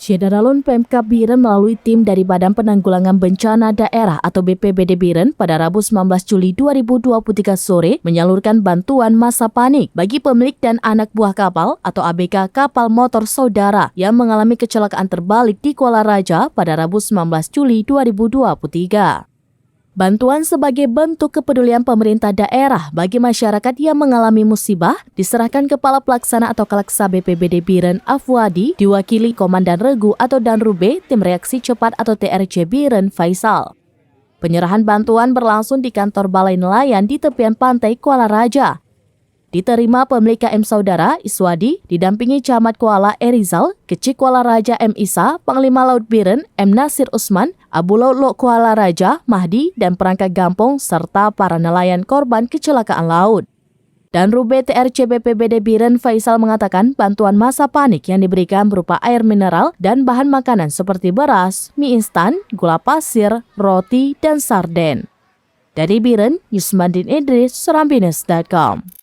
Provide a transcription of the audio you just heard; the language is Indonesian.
Syederalun Pemkab Biren melalui tim dari Badan Penanggulangan Bencana Daerah atau BPBD Biren pada Rabu 19 Juli 2023 sore menyalurkan bantuan masa panik bagi pemilik dan anak buah kapal atau ABK kapal motor saudara yang mengalami kecelakaan terbalik di Kuala Raja pada Rabu 19 Juli 2023. Bantuan sebagai bentuk kepedulian pemerintah daerah bagi masyarakat yang mengalami musibah diserahkan Kepala Pelaksana atau Kalaksa BPBD Biren Afwadi diwakili Komandan Regu atau Danrube Tim Reaksi Cepat atau TRC Biren Faisal. Penyerahan bantuan berlangsung di kantor Balai Nelayan di tepian pantai Kuala Raja. Diterima pemilik KM Saudara Iswadi didampingi Camat Kuala Erizal, Kecik Kuala Raja M. Isa, Panglima Laut Biren M. Nasir Usman, Abu Laut Lok Kuala Raja Mahdi dan perangkat Gampong serta para nelayan korban kecelakaan laut. Dan Rube TRC BPBD Biren Faisal mengatakan bantuan masa panik yang diberikan berupa air mineral dan bahan makanan seperti beras, mie instan, gula pasir, roti, dan sarden. Dari Biren, Yusmandin Idris, Serambines.com.